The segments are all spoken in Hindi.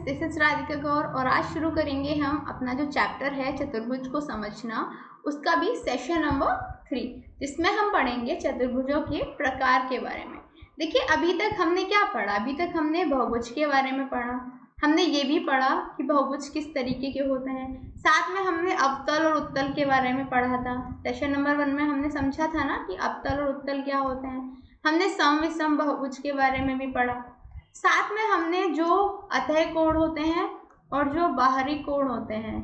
दिस इज राधिका गौर और आज शुरू करेंगे हम अपना जो चैप्टर है चतुर्भुज को समझना, उसका भी सेशन नंबर 3, जिसमें हम पढ़ेंगे चतुर्भुजों के प्रकार के बारे में। देखिए अभी तक हमने क्या पढ़ा, अभी तक हमने बहुभुज के बारे में पढ़ा, हमने ये भी पढ़ा कि बहुभुज किस तरीके के होते हैं, साथ में हमने अवतल और उत्तल के बारे में पढ़ा था। सेशन नंबर 1 में हमने समझा था ना कि अवतल और उत्तल क्या होते हैं। हमने सम विषम बहुभुज के बारे में भी पढ़ा, साथ में हमने जो अतः कोण होते हैं और जो बाहरी कोण होते हैं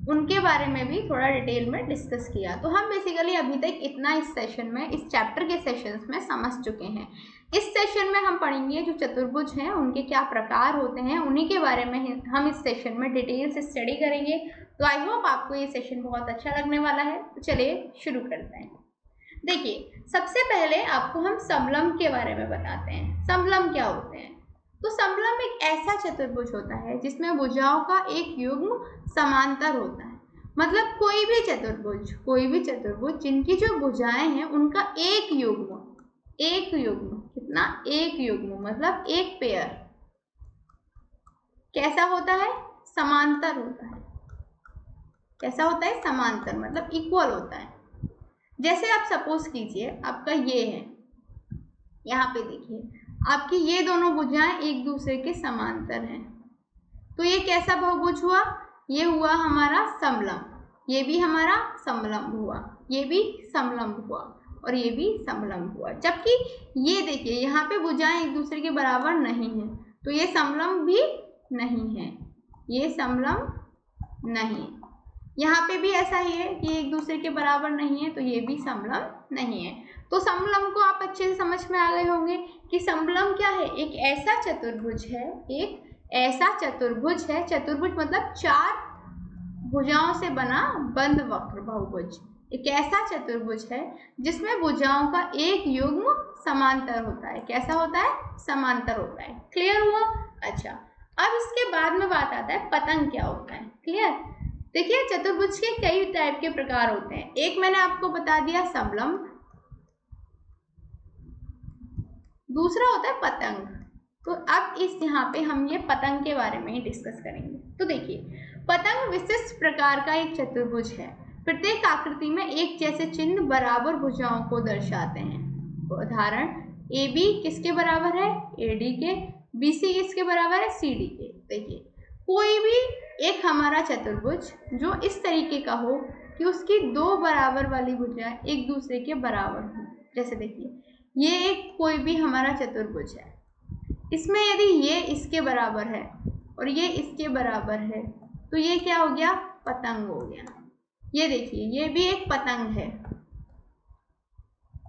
उनके बारे में भी थोड़ा डिटेल में डिस्कस किया। तो हम बेसिकली अभी तक इतना इस सेशन में, इस चैप्टर के सेशंस में समझ चुके हैं। इस सेशन में हम पढ़ेंगे जो चतुर्भुज हैं उनके क्या प्रकार होते हैं, उन्हीं के बारे में हम इस सेशन में डिटेल से स्टडी करेंगे। तो आई होप आपको ये सेशन बहुत अच्छा लगने वाला है। तो चलिए शुरू करते हैं। देखिए सबसे पहले आपको हम समलंब के बारे में बताते हैं। समलंब क्या होते हैं? तो समलंब एक ऐसा चतुर्भुज होता है जिसमें भुजाओं का एक युग्म समांतर होता है। मतलब कोई भी चतुर्भुज जिनकी जो भुजाएं हैं उनका एक युग्म कितना, एक युग्म मतलब एक पेयर कैसा होता है? समांतर होता है। कैसा होता है? समांतर मतलब इक्वल होता है। जैसे आप सपोज कीजिए आपका ये है, यहाँ पे देखिए आपकी ये दोनों भुजाएं एक दूसरे के समांतर हैं, तो ये कैसा बहुभुज हुआ? ये हुआ हमारा समलंब। ये भी हमारा समलंब हुआ, ये भी समलंब हुआ और ये भी समलंब हुआ। जबकि ये देखिए यहाँ पे भुजाएं एक दूसरे के बराबर नहीं है, तो ये समलंब भी नहीं है, ये समलंब नहीं। यहाँ पे भी ऐसा ही है कि एक दूसरे के बराबर नहीं है, तो ये भी समलंब नहीं है। तो समलंब को आप अच्छे से समझ में आ गए होंगे कि समलंब क्या है? एक ऐसा चतुर्भुज है, एक ऐसा चतुर्भुज है, चतुर्भुज मतलब 4 भुजाओं से बना बंद वक्र बहुभुज। एक ऐसा चतुर्भुज है जिसमें भुजाओं का एक युग्म समांतर होता है। कैसा होता है? समांतर होता है। क्लियर हुआ? अच्छा, अब इसके बाद में बात आता है पतंग क्या होता है। क्लियर? देखिए चतुर्भुज के कई टाइप के प्रकार होते हैं। एक मैंने आपको बता दिया समलंब, दूसरा होता है पतंग। तो अब इस यहाँ पे हम ये पतंग के बारे में ही डिस्कस करेंगे। तो देखिए पतंग विशिष्ट प्रकार का एक चतुर्भुज है। प्रत्येक आकृति में एक जैसे चिन्ह बराबर भुजाओं को दर्शाते हैं। उदाहरण AB किसके बराबर है? AD के। BC किसके बराबर है? CD के। देखिए कोई भी एक हमारा चतुर्भुज जो इस तरीके का हो कि उसकी 2 बराबर वाली भुजाएं एक दूसरे के बराबर हो। जैसे देखिए ये एक कोई भी हमारा चतुर्भुज है, इसमें यदि ये इसके बराबर है और ये इसके बराबर है, तो ये क्या हो गया? पतंग हो गया। ये देखिए ये भी एक पतंग है,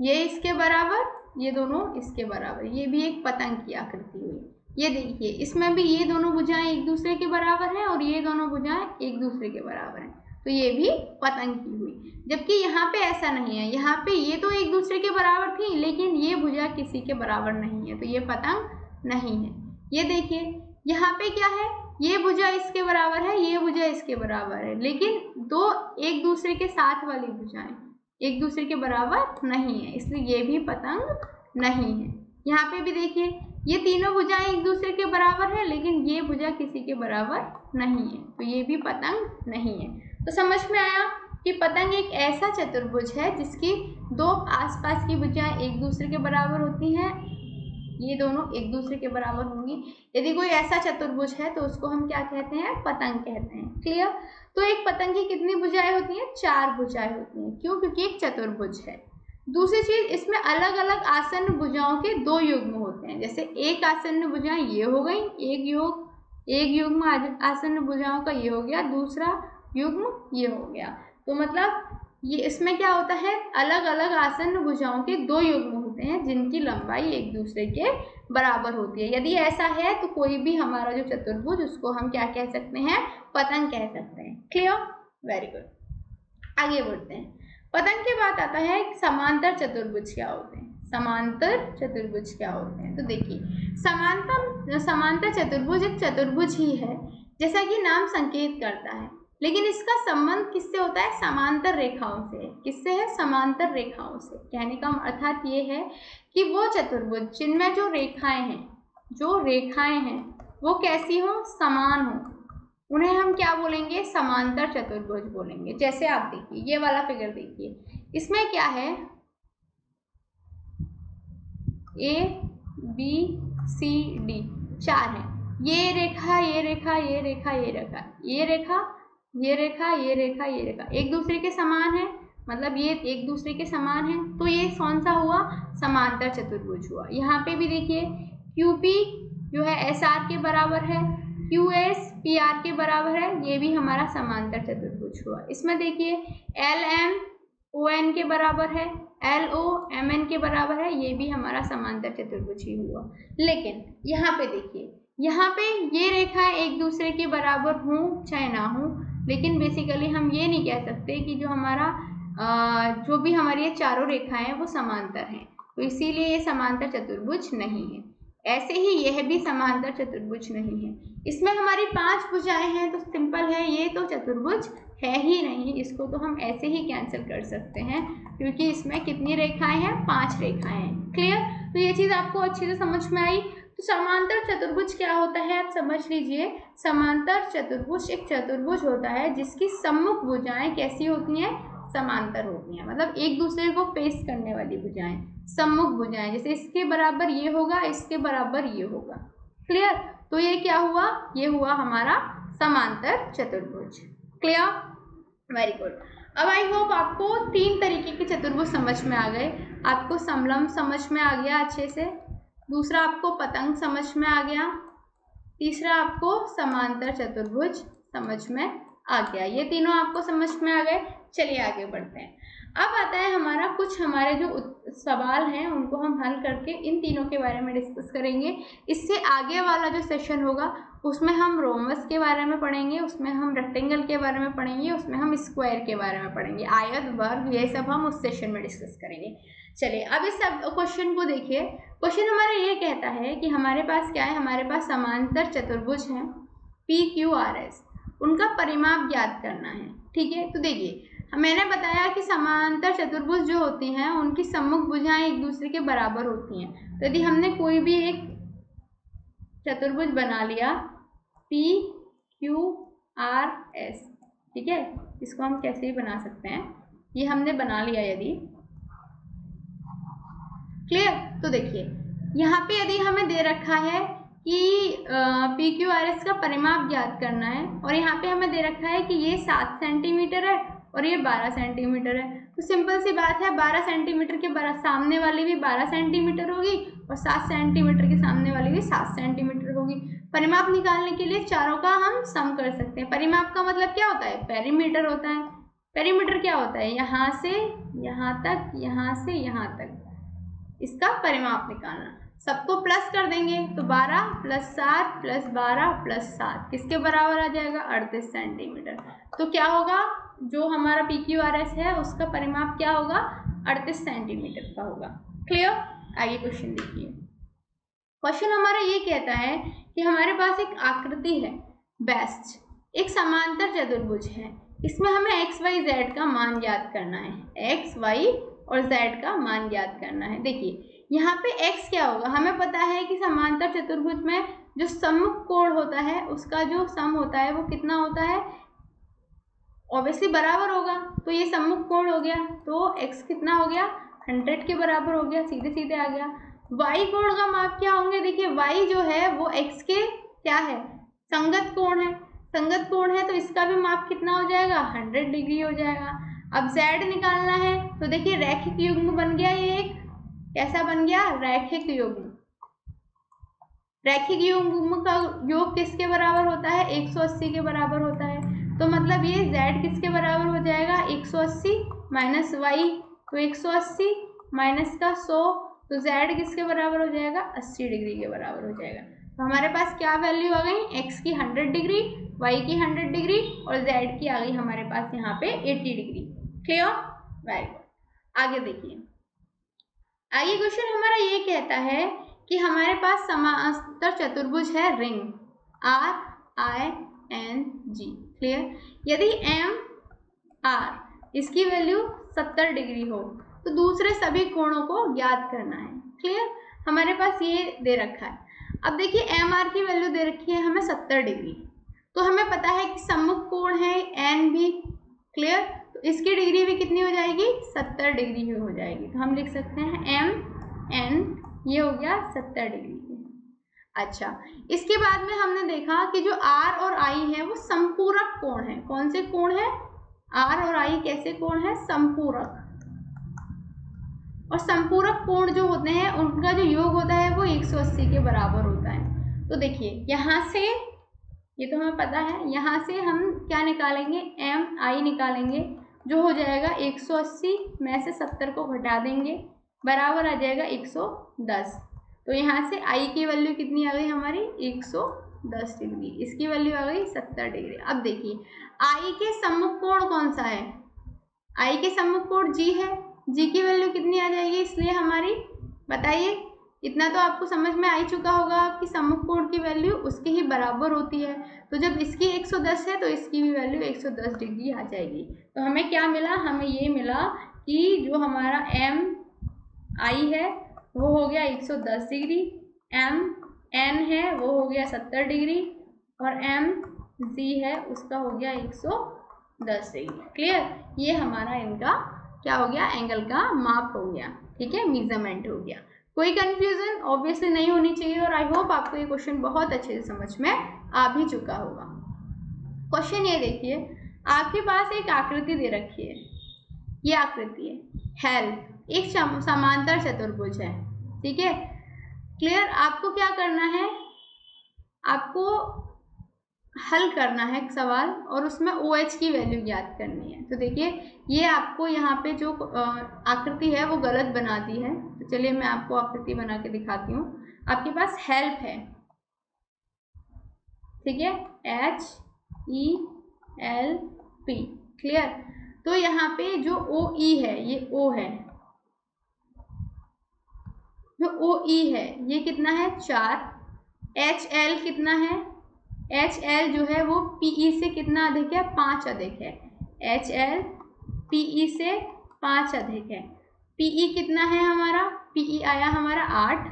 ये इसके बराबर, ये दोनों इसके बराबर, ये भी एक पतंग की आकृति हुई। ये देखिए इसमें भी ये दोनों भुजाएं एक दूसरे के बराबर हैं और ये दोनों भुजाएं एक दूसरे के बराबर हैं, तो ये भी पतंग की हुई। जबकि यहाँ पे ऐसा नहीं है, यहाँ पे ये तो एक दूसरे के बराबर थी लेकिन ये भुजा किसी के बराबर नहीं है, तो ये पतंग नहीं है। ये देखिए यहाँ पे क्या है? ये भुजा इसके बराबर है, ये भुजा इसके बराबर है, लेकिन दो एक दूसरे के साथ वाली भुजाएं एक दूसरे के बराबर नहीं है, इसलिए ये भी पतंग नहीं है। यहाँ पे भी देखिए ये तीनों भुजाएं एक दूसरे के बराबर है लेकिन ये भुजा किसी के बराबर नहीं है, तो ये भी पतंग नहीं है। तो समझ में आया कि पतंग एक ऐसा चतुर्भुज है जिसकी 2 आसपास की भुजाएं एक दूसरे के बराबर होती हैं, ये दोनों एक दूसरे के बराबर होंगी। यदि कोई ऐसा चतुर्भुज है तो उसको हम क्या कहते हैं? पतंग कहते हैं। क्लियर? तो एक पतंग की कितनी भुजाएं होती हैं? 4 भुजाएं होती हैं। क्यों? क्योंकि एक चतुर्भुज है। दूसरी चीज, इसमें अलग अलग आसन्न भुजाओं के 2 युग्म होते हैं। जैसे एक आसन्न भुजाएं ये हो गई, एक युग्म आसन्न भुजाओं का ये हो गया, दूसरा युग्म ये हो गया। तो मतलब ये इसमें क्या होता है? अलग अलग आसन्न भुजाओं के 2 युग्म होते हैं जिनकी लंबाई एक दूसरे के बराबर होती है। यदि ऐसा है तो कोई भी हमारा जो चतुर्भुज उसको हम क्या कह सकते हैं? पतंग कह सकते हैं। क्लियर? Very good. आगे बढ़ते हैं। पतंग के बाद आता है समांतर चतुर्भुज क्या होते हैं। समांतर चतुर्भुज क्या होते हैं? तो देखिए समांतर चतुर्भुज एक चतुर्भुज ही है जैसा कि नाम संकेत करता है, लेकिन इसका संबंध किससे होता है? समांतर रेखाओं से। किससे है? समांतर रेखाओं से। कहने का अर्थात ये है कि वो चतुर्भुज जिनमें जो रेखाएं हैं वो कैसी हो, समान हो, उन्हें हम क्या बोलेंगे, समांतर चतुर्भुज बोलेंगे। जैसे आप देखिए ये वाला फिगर देखिए, इसमें क्या है, ए बी सी डी 4 है, ये रेखा ये रेखा ये रेखा ये रेखा ये रेखा ये रेखा ये रेखा ये रेखा एक दूसरे के समान है, मतलब ये एक दूसरे के समान है, तो ये कौन सा हुआ, समांतर चतुर्भुज हुआ। यहाँ पे भी देखिए QP जो है SR के बराबर है, QS PR के बराबर है, ये भी हमारा समांतर चतुर्भुज हुआ। इसमें देखिए LM ON के बराबर है, LO MN के बराबर है, ये भी हमारा समांतर चतुर्भुज ही हुआ। लेकिन यहाँ पे देखिए, यहाँ पे ये रेखाएं एक दूसरे के बराबर हों चाहे ना हो, लेकिन बेसिकली हम ये नहीं कह सकते कि जो हमारा जो भी हमारी ये चारों रेखाएं हैं वो समांतर हैं, तो इसीलिए ये समांतर चतुर्भुज नहीं है। ऐसे ही यह भी समांतर चतुर्भुज नहीं है। इसमें हमारी 5 भुजाएं हैं, तो सिंपल है, ये तो चतुर्भुज है ही नहीं, इसको तो हम ऐसे ही कैंसिल कर सकते हैं, क्योंकि इसमें कितनी रेखाएं हैं, 5 रेखाएं हैं। क्लियर? तो ये चीज़ आपको अच्छे से समझ में आई। तो समांतर चतुर्भुज क्या होता है आप समझ लीजिए। समांतर चतुर्भुज एक चतुर्भुज होता है जिसकी सम्मुख भुजाएं कैसी होती हैं, समांतर होती हैं, मतलब एक दूसरे को फेस करने वाली भुजाएं, सम्मुख भुजाएं, जैसे इसके बराबर ये होगा, इसके बराबर ये होगा। क्लियर? तो ये क्या हुआ, ये हुआ हमारा समांतर चतुर्भुज। क्लियर? Very good. अब आई होप आपको 3 तरीके के चतुर्भुज समझ में आ गए। आपको समलंब समझ में आ गया अच्छे से, दूसरा आपको पतंग समझ में आ गया, तीसरा आपको समांतर चतुर्भुज समझ में आ गया। ये तीनों आपको समझ में आ गए। चलिए आगे बढ़ते हैं। अब आता है हमारा कुछ हमारे जो सवाल हैं उनको हम हल करके इन तीनों के बारे में डिस्कस करेंगे। इससे आगे वाला जो सेशन होगा उसमें हम रोमस के बारे में पढ़ेंगे, उसमें हम रेक्टेंगल के बारे में पढ़ेंगे, उसमें हम स्क्वायर के बारे में पढ़ेंगे, आयत वर्ग, ये सब हम उस सेशन में डिस्कस करेंगे। चलिए अब इस क्वेश्चन को देखिए। क्वेश्चन हमारा ये कहता है कि हमारे पास क्या है, हमारे पास समांतर चतुर्भुज हैं PQRS, उनका परिमाप ज्ञात करना है। ठीक है, तो देखिए मैंने बताया कि समांतर चतुर्भुज जो होती हैं उनकी सम्मुख भुजाएं एक दूसरे के बराबर होती हैं। तो यदि हमने कोई भी एक चतुर्भुज बना लिया PQRS, ठीक है, इसको हम कैसे भी बना सकते हैं, ये हमने बना लिया यदि, क्लियर? तो देखिए यहाँ पे यदि हमें दे रखा है कि PQRS का परिमाप ज्ञात करना है, और यहाँ पे हमें दे रखा है कि ये 7 सेंटीमीटर है और ये 12 सेंटीमीटर है, तो सिंपल सी बात है 12 सेंटीमीटर के सामने वाली भी 12 सेंटीमीटर होगी और 7 सेंटीमीटर के सामने वाली भी 7 सेंटीमीटर होगी। परिमाप निकालने के लिए चारों का हम सम कर सकते हैं। परिमाप का मतलब क्या होता है, पेरीमीटर होता है। पेरीमीटर क्या होता है, यहाँ से यहाँ तक, यहाँ से यहाँ तक, इसका परिमाप निकालना। सबको प्लस कर देंगे तो 12 + 7 + 12 + 7 किसके बराबर आ जाएगा, 38 सेंटीमीटर। तो क्या होगा, जो हमारा PQRS है उसका परिमाप क्या होगा, 38 सेंटीमीटर का होगा। क्लियर? आगे क्वेश्चन देखिए। क्वेश्चन हमारा ये कहता है कि हमारे पास एक आकृति है बेस्ट, एक समांतर चतुर्भुज है, इसमें हमें x y z का मान ज्ञात करना है, x y और z का मान ज्ञात करना है। देखिए यहाँ पे x क्या होगा, हमें पता है कि समांतर चतुर्भुज में जो सम्मुख कोण होता है उसका जो सम होता है वो कितना होता है, ऑब्वियसली बराबर होगा, तो ये सम्मुख कोण हो गया, तो x कितना हो गया, 100 के बराबर हो गया, सीधे सीधे आ गया। y कोण का माप क्या होंगे, देखिए y जो है वो x के क्या है, संगत कोण है, संगत कोण है, तो इसका भी माप कितना हो जाएगा, 100 डिग्री हो जाएगा। अब z निकालना है, तो देखिए रैखिक युग्म बन गया, ये एक कैसा बन गया, रैखिक युग्म। रैखिक युग्म का योग किसके बराबर होता है, 180 के बराबर होता है, तो मतलब ये z किसके बराबर हो जाएगा, 180 माइनस y, तो 180 माइनस का 100, तो z किसके बराबर हो जाएगा, 80 डिग्री के बराबर हो जाएगा। तो हमारे पास क्या वैल्यू आ गई, x की 100 डिग्री, y की 100 डिग्री और z की आ गई हमारे पास यहाँ पे 80 डिग्री। क्लियर? Very good. आगे देखिए, आगे क्वेश्चन हमारा ये कहता है कि हमारे पास समांतर चतुर्भुज है रिंग RING। क्लियर? यदि MR इसकी वैल्यू 70 डिग्री हो तो दूसरे सभी कोणों को ज्ञात करना है। क्लियर? हमारे पास ये दे रखा है। अब देखिए एम आर की वैल्यू दे रखी है हमें 70 डिग्री, तो हमें पता है कि सम्मुख कोण है एन बी, क्लियर। तो इसकी डिग्री भी कितनी हो जाएगी, 70 डिग्री ही हो जाएगी। तो हम लिख सकते हैं एम एन, ये हो गया 70 डिग्री। अच्छा, इसके बाद में हमने देखा कि जो आर और आई है वो संपूरक कोण है। कौन से कोण है, आर और आई कैसे कोण है, संपूरक। और संपूरक कोण जो होते हैं उनका जो योग होता है वो 180 के बराबर होता है। तो देखिए यहाँ से, ये तो हमें पता है, यहाँ से हम क्या निकालेंगे, एम आई निकालेंगे, जो हो जाएगा 180 में से 70 को घटा देंगे, बराबर आ जाएगा 110। तो यहाँ से आई की वैल्यू कितनी आ गई हमारी, 110 डिग्री। इसकी वैल्यू आ गई 70 डिग्री। अब देखिए आई के सम्मुख कोण कौन सा है, आई के सम्मुख कोण जी है, जी की वैल्यू कितनी आ जाएगी, इसलिए हमारी, बताइए, इतना तो आपको समझ में आ ही चुका होगा कि सम्मुख कोण की वैल्यू उसके ही बराबर होती है। तो जब इसकी 110 है तो इसकी भी वैल्यू 110 डिग्री आ जाएगी। तो हमें क्या मिला, हमें ये मिला कि जो हमारा एम आई है वो हो गया 110 डिग्री, एम एन है वो हो गया 70 डिग्री, और एम जी है उसका हो गया 110 डिग्री। क्लियर, ये हमारा इनका क्या हो गया, एंगल का माप हो गया। ठीक है, मेजरमेंट हो गया। कोई कंफ्यूजन ऑब्वियसली नहीं होनी चाहिए, और आई होप आपको ये क्वेश्चन बहुत अच्छे से समझ में आ भी चुका होगा। क्वेश्चन ये देखिए, आपके पास एक आकृति दे रखी है, ये आकृति है हेल्प, एक समांतर चतुर्भुज है। ठीक है, क्लियर। आपको क्या करना है, आपको हल करना है एक सवाल, और उसमें OH की वैल्यू ज्ञात करनी है। तो देखिए ये आपको यहाँ पे जो आकृति है वो गलत बना दी है। तो चलिए मैं आपको आकृति बना के दिखाती हूँ। आपके पास हेल्प है, ठीक है, HELP, क्लियर। तो यहाँ पे जो OE है, ये O है, जो OE है ये कितना है, 4। HL कितना है, HL जो है वो PE से कितना अधिक है, 5 अधिक है। HL PE से 5 अधिक है। PE कितना है हमारा, PE आया हमारा 8,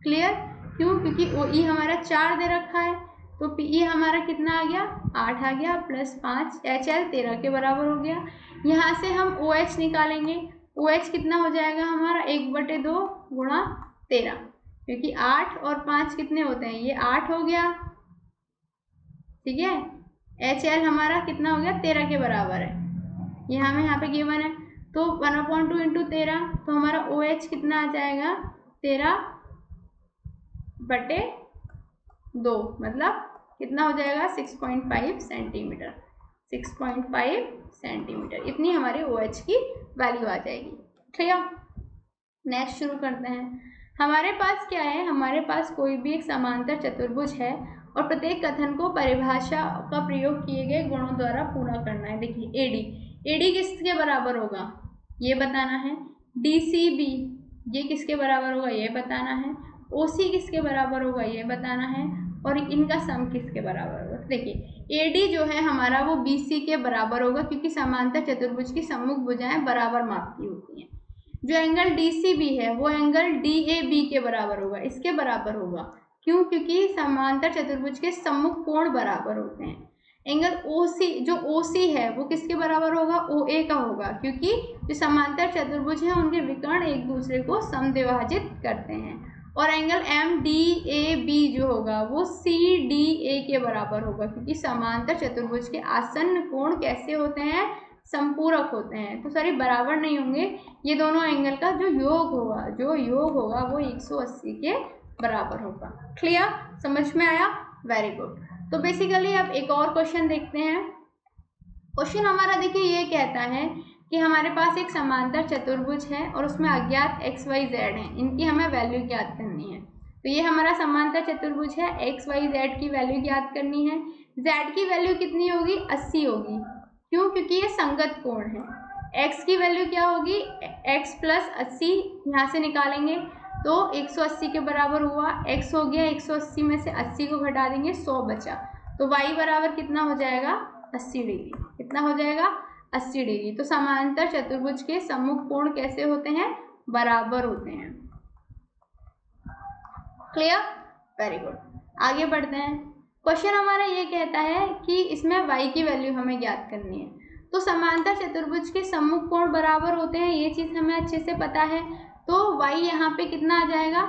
क्लियर। क्यों, क्योंकि OE हमारा 4 दे रखा है, तो PE हमारा कितना आ गया, 8 आ गया, प्लस 5, HL 13 के बराबर हो गया। यहाँ से हम OH निकालेंगे, OH कितना हो जाएगा हमारा, 1/2 गुणा 13, क्योंकि 8 और 5 कितने होते हैं, ये 8 हो गया। ठीक है, HL हमारा कितना हो गया, 13 के बराबर है, ये हमें यहाँ पे गिवन है। तो 1/2 इंटू 13, तो हमारा OH कितना आ जाएगा, 13/2, मतलब कितना हो जाएगा, 6.5 सेंटीमीटर, 6.5 सेंटीमीटर, इतनी हमारी OH की वैल्यू आ जाएगी। ठीक है, नेक्स्ट शुरू करते हैं। हमारे पास क्या है, हमारे पास कोई भी एक समांतर चतुर्भुज है और प्रत्येक कथन को परिभाषा का प्रयोग किए गए गुणों द्वारा पूरा करना है। देखिए AD किसके बराबर होगा, ये बताना है। DCB ये किसके बराबर होगा, ये बताना है। OC किसके बराबर होगा, ये बताना है। और इनका सम किसके बराबर होगा। देखिए AD जो है हमारा वो BC के बराबर होगा, क्योंकि समांतर चतुर्भुज की सम्मुख भुजाएं बराबर माप की होती हैं। जो एंगल DCB है वो एंगल DAB के बराबर होगा, इसके बराबर होगा। क्यों, क्योंकि समांतर चतुर्भुज के सम्मुख कोण बराबर होते हैं। एंगल OC, जो OC है वो किसके बराबर होगा, OA का होगा, क्योंकि जो समांतर चतुर्भुज है उनके विकर्ण एक दूसरे को समद्विभाजित करते हैं। और एंगल MDAB जो होगा वो CDA के बराबर होगा, क्योंकि समांतर चतुर्भुज के आसन्न कोण कैसे होते हैं, संपूरक होते हैं। तो सॉरी, बराबर नहीं होंगे, ये दोनों एंगल का जो योग होगा वो 180 के बराबर होगा। क्लियर, समझ में आया, वेरी गुड। तो बेसिकली अब एक और क्वेश्चन देखते हैं। क्वेश्चन हमारा देखिए ये कहता है कि हमारे पास एक समांतर चतुर्भुज है और उसमें अज्ञात XYZ हैं, इनकी हमें वैल्यू ज्ञात करनी है। तो ये हमारा समांतर चतुर्भुज है, XYZ की वैल्यू ज्ञात करनी है। Z की वैल्यू कितनी होगी, 80 होगी। क्यों, क्योंकि ये संगत कोण है। X की वैल्यू क्या होगी, X प्लस 80, यहाँ से निकालेंगे तो 180 के बराबर हुआ। X हो गया 180 में से 80 को घटा देंगे, 100 बचा। तो Y बराबर कितना हो जाएगा, 80 डिग्री। कितना हो जाएगा, 80 डिग्री। तो समांतर चतुर्भुज के सम्मुख कोण कैसे होते हैं, बराबर होते हैं। Clear, very good. आगे बढ़ते हैं। क्वेश्चन हमारा ये कहता है कि इसमें y की वैल्यू हमें ज्ञात करनी है। तो समांतर चतुर्भुज के सम्मुख कोण बराबर होते हैं, ये चीज़ हमें अच्छे से पता है। तो y यहाँ पे कितना आ जाएगा,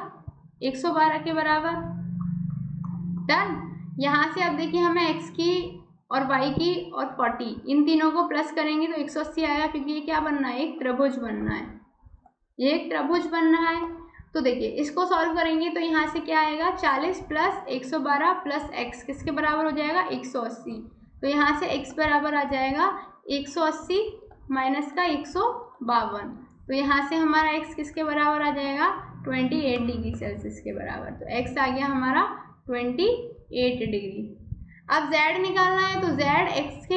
112 के बराबर। डन। यहाँ से अब देखिए हमें x की और y की और 40 इन तीनों को प्लस करेंगे तो 180 आएगा, क्योंकि ये क्या बनना है, एक त्रिभुज बनना है, ये एक त्रिभुज बन रहा है। तो देखिए इसको सॉल्व करेंगे तो यहाँ से क्या आएगा, 40 प्लस 112 प्लस x किसके बराबर हो जाएगा, 180। तो यहाँ से x बराबर आ जाएगा 180 माइनस का 152। तो यहाँ से हमारा x किसके बराबर आ जाएगा, 28 डिग्री सेल्सियस के बराबर। तो x आ गया हमारा 28 डिग्री। अब z निकालना है, तो z x के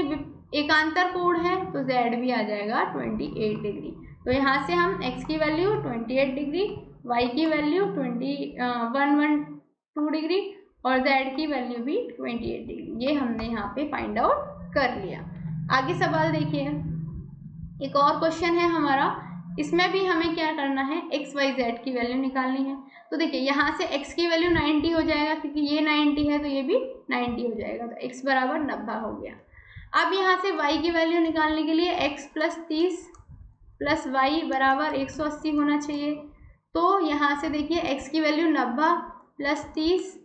एकांतर कोण है, तो z भी आ जाएगा 28 डिग्री। तो यहाँ से हम x की वैल्यू 28 डिग्री, y की वैल्यू 112 डिग्री और z की वैल्यू भी 28 डिग्री, ये हमने यहाँ पे फाइंड आउट कर लिया। आगे सवाल देखिए, एक और क्वेश्चन है हमारा, इसमें भी हमें क्या करना है, x y z की वैल्यू निकालनी है। तो देखिए यहाँ से x की वैल्यू 90 हो जाएगा, क्योंकि ये 90 है तो ये भी 90 हो जाएगा, तो x बराबर 90 हो गया। अब यहाँ से y की वैल्यू निकालने के लिए x प्लस 30 प्लस y बराबर 180 होना चाहिए। तो यहाँ से देखिए x की वैल्यू 90 प्लस 30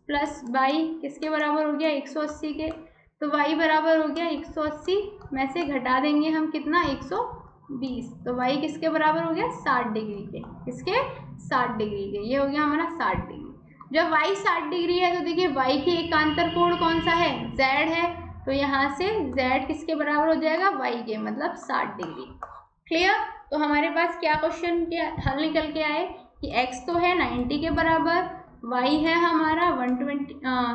प्लस y किसके बराबर हो गया, 180 के। तो y बराबर हो गया 180 में से घटा देंगे हम कितना, 120। तो y किसके बराबर हो गया, 60 डिग्री के, किसके, 60 डिग्री के, ये हो गया हमारा 60 डिग्री। जब y 60 डिग्री है तो देखिए y के एकांतर कोण कौन सा है, z है। तो यहाँ से z किसके बराबर हो जाएगा, y के, मतलब 60 डिग्री। क्लियर। तो हमारे पास क्या क्वेश्चन के हल निकल के आए कि x तो है 90 के बराबर, y है हमारा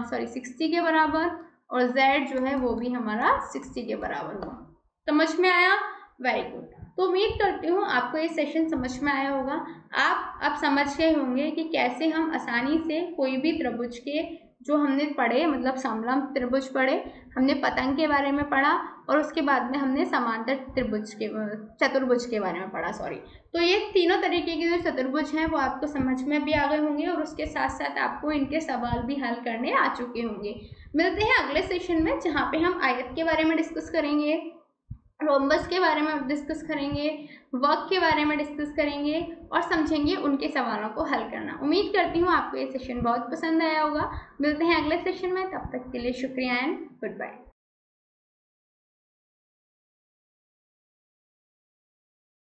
60 के बराबर और z जो है वो भी हमारा 60 के बराबर हुआ। समझ में आया, वेरी गुड। तो उम्मीद करती हूँ आपको ये सेशन समझ में आया होगा। आप अब समझ गए होंगे कि कैसे हम आसानी से कोई भी त्रिभुज के जो हमने पढ़े, मतलब समलंब त्रिभुज पढ़े, हमने पतंग के बारे में पढ़ा और उसके बाद में हमने समांतर चतुर्भुज के बारे में पढ़ा, सॉरी। तो ये तीनों तरीके के जो चतुर्भुज हैं वो आपको समझ में भी आ गए होंगे और उसके साथ साथ आपको इनके सवाल भी हल करने आ चुके होंगे। मिलते हैं अगले सेशन में, जहाँ पे हम आयत के बारे में डिस्कस करेंगे, रोम्बस के बारे में डिस्कस करेंगे, वर्क के बारे में डिस्कस करेंगे और समझेंगे उनके सवालों को हल करना। उम्मीद करती हूँ आपको ये सेशन बहुत पसंद आया होगा। मिलते हैं अगले सेशन में, तब तक के लिए शुक्रिया एंड गुड बाय।